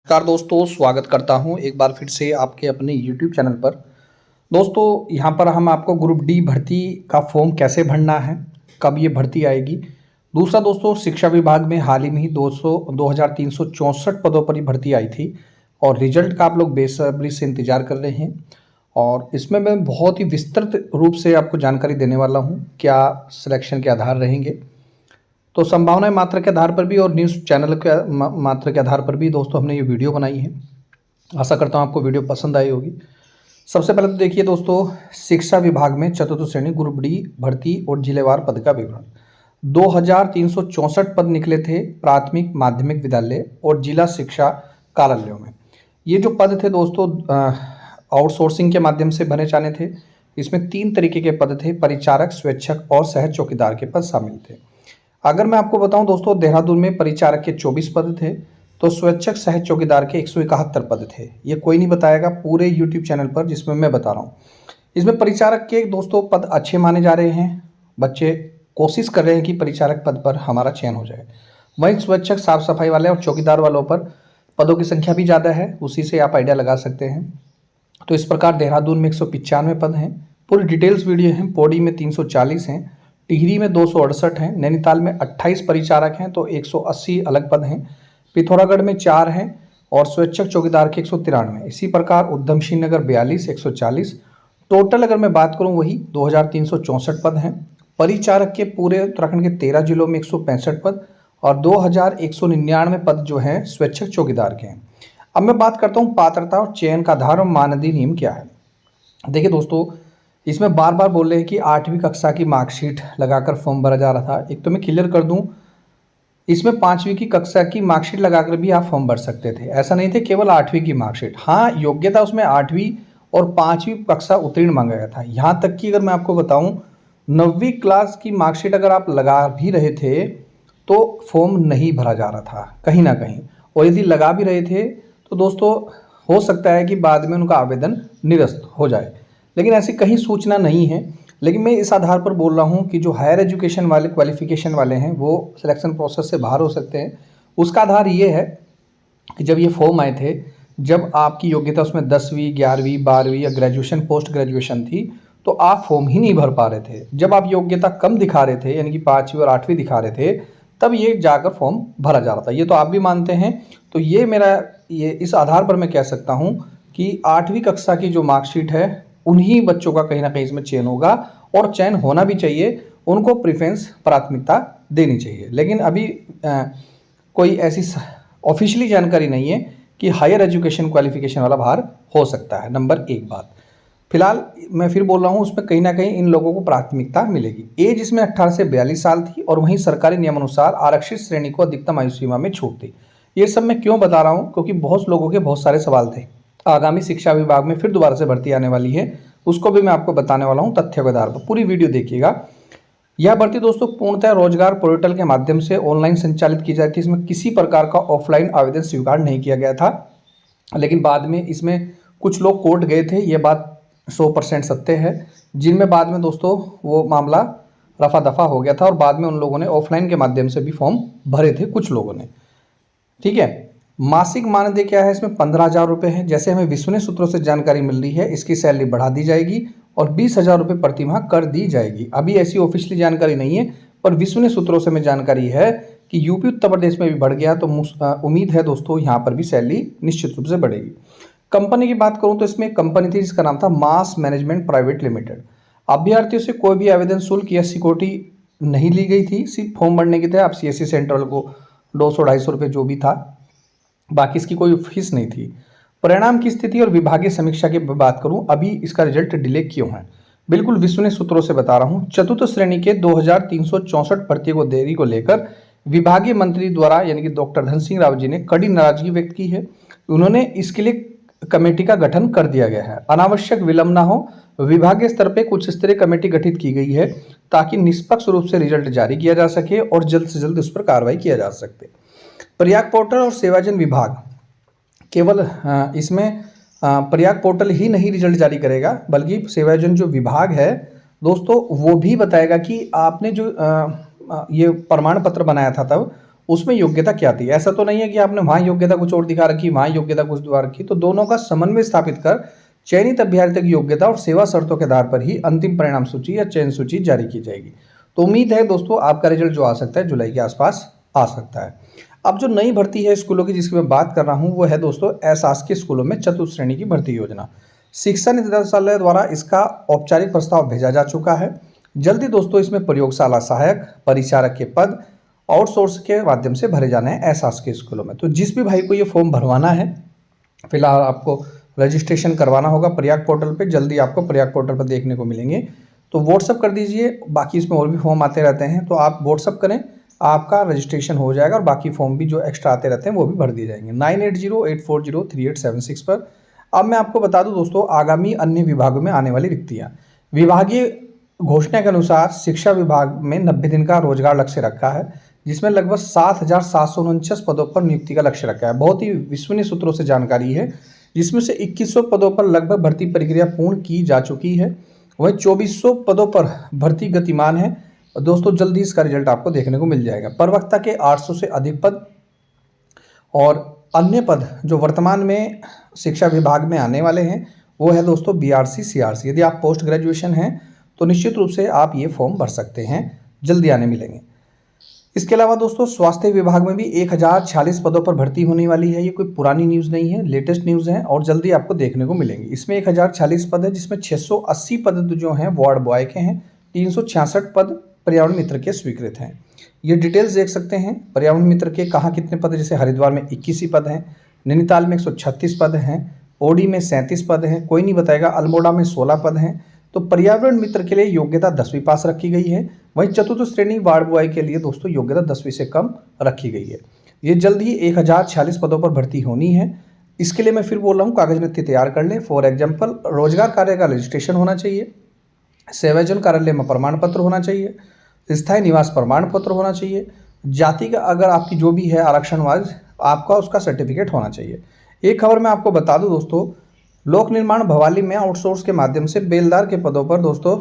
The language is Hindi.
नमस्कार दोस्तों, स्वागत करता हूं एक बार फिर से आपके अपने YouTube चैनल पर। दोस्तों यहां पर हम आपको ग्रुप डी भर्ती का फॉर्म कैसे भरना है, कब ये भर्ती आएगी। दूसरा दोस्तों, शिक्षा विभाग में हाल ही में ही 2364 पदों पर ही भर्ती आई थी और रिजल्ट का आप लोग बेसब्री से इंतजार कर रहे हैं। और इसमें मैं बहुत ही विस्तृत रूप से आपको जानकारी देने वाला हूँ, क्या सिलेक्शन के आधार रहेंगे। तो संभावनाएं मात्रा के आधार पर भी और न्यूज़ चैनल के मात्रा के आधार पर भी दोस्तों हमने ये वीडियो बनाई है। आशा करता हूँ आपको वीडियो पसंद आई होगी। सबसे पहले तो देखिए दोस्तों, शिक्षा विभाग में चतुर्थ श्रेणी ग्रुप डी भर्ती और जिलेवार पद का विवरण। 2364 पद निकले थे प्राथमिक माध्यमिक विद्यालय और जिला शिक्षा कार्यालयों में। ये जो पद थे दोस्तों आउटसोर्सिंग के माध्यम से भरे जाने थे। इसमें 3 तरीके के पद थे, परिचारक, स्वेच्छक और सह चौकीदार के पद शामिल थे। अगर मैं आपको बताऊं दोस्तों, देहरादून में परिचारक के 24 पद थे, तो स्वैच्छिक सह चौकीदार के 171 पद थे। ये कोई नहीं बताएगा पूरे यूट्यूब चैनल पर जिसमें मैं बता रहा हूँ। इसमें परिचारक के दोस्तों पद अच्छे माने जा रहे हैं, बच्चे कोशिश कर रहे हैं कि परिचारक पद पर हमारा चयन हो जाए। वहीं स्वैच्छिक साफ सफाई वाले और चौकीदार वालों पर पदों की संख्या भी ज़्यादा है, उसी से आप आइडिया लगा सकते हैं। तो इस प्रकार देहरादून में 195 पद हैं। पूरी डिटेल्स वीडियो हैं। पौड़ी में 340 हैं, टिहरी में 268 हैं, नैनीताल में 28 परिचारक हैं तो 180 अलग पद हैं, पिथौरागढ़ में 4 हैं और स्वैच्छिक चौकीदार के 193। इसी प्रकार उधम सिंह नगर 42, 140। टोटल अगर मैं बात करूं वही 2364 पद हैं। परिचारक के पूरे उत्तराखंड के 13 जिलों में 165 पद और 2199 पद जो हैं स्वैच्छिक चौकीदार के हैं। अब मैं बात करता हूँ पात्रता और चयन का आधार और मानदंड नियम क्या है। देखिए दोस्तों, इसमें बार बार बोल रहे हैं कि 8वीं कक्षा की मार्कशीट लगाकर फॉर्म भरा जा रहा था। एक तो मैं क्लियर कर दूं, इसमें 5वीं की कक्षा की मार्कशीट लगाकर भी आप फॉर्म भर सकते थे। ऐसा नहीं थे केवल 8वीं की मार्कशीट। हाँ, योग्यता उसमें 8वीं और 5वीं कक्षा उत्तीर्ण मांगा गया था। यहाँ तक कि अगर मैं आपको बताऊं, 9वीं क्लास की मार्कशीट अगर आप लगा भी रहे थे तो फॉर्म नहीं भरा जा रहा था कहीं ना कहीं। और यदि लगा भी रहे थे तो दोस्तों हो सकता है कि बाद में उनका आवेदन निरस्त हो जाए, लेकिन ऐसी कहीं सूचना नहीं है। लेकिन मैं इस आधार पर बोल रहा हूं कि जो हायर एजुकेशन वाले क्वालिफिकेशन वाले हैं वो सिलेक्शन प्रोसेस से बाहर हो सकते हैं। उसका आधार ये है कि जब ये फॉर्म आए थे, जब आपकी योग्यता उसमें 10वीं, 11वीं, 12वीं या ग्रेजुएशन पोस्ट ग्रेजुएशन थी, तो आप फॉर्म ही नहीं भर पा रहे थे। जब आप योग्यता कम दिखा रहे थे, यानी कि 5वीं और 8वीं दिखा रहे थे, तब ये जाकर फॉर्म भरा जा रहा था। ये तो आप भी मानते हैं। तो ये इस आधार पर मैं कह सकता हूँ कि 8वीं कक्षा की जो मार्कशीट है उन्हीं बच्चों का कहीं ना कहीं इसमें चयन होगा, और चयन होना भी चाहिए। उनको प्रेफरेंस प्राथमिकता देनी चाहिए। लेकिन अभी कोई ऐसी ऑफिशियली जानकारी नहीं है कि हायर एजुकेशन क्वालिफिकेशन वाला बाहर हो सकता है। नंबर 1 बात। फिलहाल मैं फिर बोल रहा हूँ, उसमें कहीं ना कहीं इन लोगों को प्राथमिकता मिलेगी। एज इसमें 18 से 42 साल थी और वहीं सरकारी नियमानुसार आरक्षित श्रेणी को अधिकतम आयु सीमा में छूट थी। ये सब मैं क्यों बता रहा हूँ, क्योंकि बहुत लोगों के बहुत सारे सवाल थे। आगामी शिक्षा विभाग में फिर दोबारा से भर्ती आने वाली है, उसको भी मैं आपको बताने वाला हूं तथ्यों के आधार पर। पूरी वीडियो देखिएगा। यह भर्ती दोस्तों पूर्णतः रोजगार पोर्टल के माध्यम से ऑनलाइन संचालित की जाती है। इसमें किसी प्रकार का ऑफलाइन आवेदन स्वीकार नहीं किया गया था, लेकिन बाद में इसमें कुछ लोग कोर्ट गए थे। ये बात 100% सत्य है, जिनमें बाद में दोस्तों वो मामला रफा दफा हो गया था और बाद में उन लोगों ने ऑफलाइन के माध्यम से भी फॉर्म भरे थे कुछ लोगों ने। ठीक है। मासिक मानदेय क्या है इसमें? 15,000 रुपये है। जैसे हमें विश्वसनीय सूत्रों से जानकारी मिल रही है, इसकी सैलरी बढ़ा दी जाएगी और 20,000 रुपये प्रति माह कर दी जाएगी। अभी ऐसी ऑफिशियली जानकारी नहीं है, पर विश्वसनीय सूत्रों से हमें जानकारी है कि यूपी उत्तर प्रदेश में भी बढ़ गया, तो उम्मीद है दोस्तों यहाँ पर भी सैलरी निश्चित रूप से बढ़ेगी। कंपनी की बात करूँ तो इसमें कंपनी थी जिसका नाम था मास मैनेजमेंट प्राइवेट लिमिटेड। अभ्यर्थियों से कोई भी आवेदन शुल्क या सिक्योरिटी नहीं ली गई थी। सिर्फ फॉर्म भरने के थे। आप CSC सेंट्रल को 200-250 रुपये जो भी था, बाकी इसकी कोई फीस नहीं थी। परिणाम की स्थिति और विभागीय समीक्षा की बात करूं, अभी इसका रिजल्ट डिले क्यों है? बिल्कुल विश्वसनीय सूत्रों से बता रहा हूं। चतुर्थ श्रेणी के 2364 भर्ती को देरी को लेकर विभागीय मंत्री द्वारा यानी कि डॉक्टर धन सिंह रावत जी ने कड़ी नाराजगी व्यक्त की है। उन्होंने इसके लिए कमेटी का गठन कर दिया गया है। अनावश्यक विलंब ना हो, विभागीय स्तर पर कुछ स्तरीय कमेटी गठित की गई है ताकि निष्पक्ष रूप से रिजल्ट जारी किया जा सके और जल्द से जल्द उस पर कार्रवाई किया जा सके। प्रयाग पोर्टल और सेवाजन विभाग केवल इसमें प्रयाग पोर्टल ही नहीं रिजल्ट जारी करेगा, बल्कि सेवाजन जो विभाग है दोस्तों वो भी बताएगा कि आपने जो ये प्रमाण पत्र बनाया था तब उसमें योग्यता क्या थी। ऐसा तो नहीं है कि आपने वहाँ योग्यता कुछ और दिखा रखी, वहाँ योग्यता कुछ दिखा रखी। तो दोनों का समन्वय स्थापित कर चयनित अभ्यर्थी की योग्यता और सेवा शर्तों के आधार पर ही अंतिम परिणाम सूची या चयन सूची जारी की जाएगी। तो उम्मीद है दोस्तों आपका रिजल्ट जो आ सकता है जुलाई के आसपास आ सकता है। अब जो नई भर्ती है स्कूलों की जिसकी मैं बात कर रहा हूँ वो है दोस्तों अशासकीय स्कूलों में चतुर्थ श्रेणी की भर्ती योजना। शिक्षा निदेशालय द्वारा इसका औपचारिक प्रस्ताव भेजा जा चुका है। जल्दी दोस्तों इसमें प्रयोगशाला सहायक, परिचारक के पद आउटसोर्स के माध्यम से भरे जाने हैं अशासकीय स्कूलों में। तो जिस भी भाई को ये फॉर्म भरवाना है, फिलहाल आपको रजिस्ट्रेशन करवाना होगा प्रयाग पोर्टल पे। जल्दी आपको प्रयाग पोर्टल पर देखने को मिलेंगे, तो व्हाट्सअप कर दीजिए। बाकी इसमें और भी फॉर्म आते रहते हैं, तो आप व्हाट्सअप करें, आपका रजिस्ट्रेशन हो जाएगा और बाकी फॉर्म भी जो एक्स्ट्रा आते रहते हैं वो भी भर दिए जाएंगे 9808403876 पर। अब मैं आपको बता दूं दोस्तों आगामी अन्य विभागों में आने वाली रिक्तियाँ। विभागीय घोषणा के अनुसार शिक्षा विभाग में 90 दिन का रोजगार लक्ष्य रखा है, जिसमें लगभग 7,749 पदों पर नियुक्ति का लक्ष्य रखा है। बहुत ही विश्वसनीय सूत्रों से जानकारी है, जिसमें से 2100 पदों पर लगभग भर्ती प्रक्रिया पूर्ण की जा चुकी है। वहीं 2400 पदों पर भर्ती गतिमान है। दोस्तों जल्दी इसका रिजल्ट आपको देखने को मिल जाएगा। प्रवक्ता के 800 से अधिक पद और अन्य पद जो वर्तमान में शिक्षा विभाग में आने वाले हैं वो है दोस्तों BRC CRC। यदि आप पोस्ट ग्रेजुएशन हैं तो निश्चित रूप से आप ये फॉर्म भर सकते हैं, जल्दी आने मिलेंगे। इसके अलावा दोस्तों स्वास्थ्य विभाग में भी 1046 पदों पर भर्ती होने वाली है। ये कोई पुरानी न्यूज़ नहीं है, लेटेस्ट न्यूज़ है और जल्दी आपको देखने को मिलेंगे। इसमें 1046 पद है, जिसमें 680 पद जो हैं वार्ड बॉय के हैं, 366 पद पर्यावरण मित्र के स्वीकृत हैं। ये डिटेल्स देख सकते हैं पर्यावरण मित्र के कहाँ कितने पद हैं। जैसे हरिद्वार में 21 ही पद हैं, नैनीताल में 136 पद हैं, ओडी में 37 पद हैं, कोई नहीं बताएगा, अल्मोड़ा में 16 पद हैं। तो पर्यावरण मित्र के लिए योग्यता 10वीं पास रखी गई है। वहीं चतुर्थ श्रेणी वार्ड बॉय के लिए दोस्तों योग्यता 10वीं से कम रखी गई है। ये जल्द ही 1046 पदों पर भर्ती होनी है। इसके लिए मैं फिर बोल रहा हूँ कागज नत्थी तैयार कर लें। फॉर एग्जाम्पल रोजगार कार्य का रजिस्ट्रेशन होना चाहिए, सेवायोजन कार्यालय में प्रमाण पत्र होना चाहिए, स्थायी निवास प्रमाण पत्र होना चाहिए, जाति का अगर आपकी जो भी है आरक्षण वाइज आपका उसका सर्टिफिकेट होना चाहिए। एक खबर मैं आपको बता दूं दोस्तों, लोक निर्माण भवाली में आउटसोर्स के माध्यम से बेलदार के पदों पर दोस्तों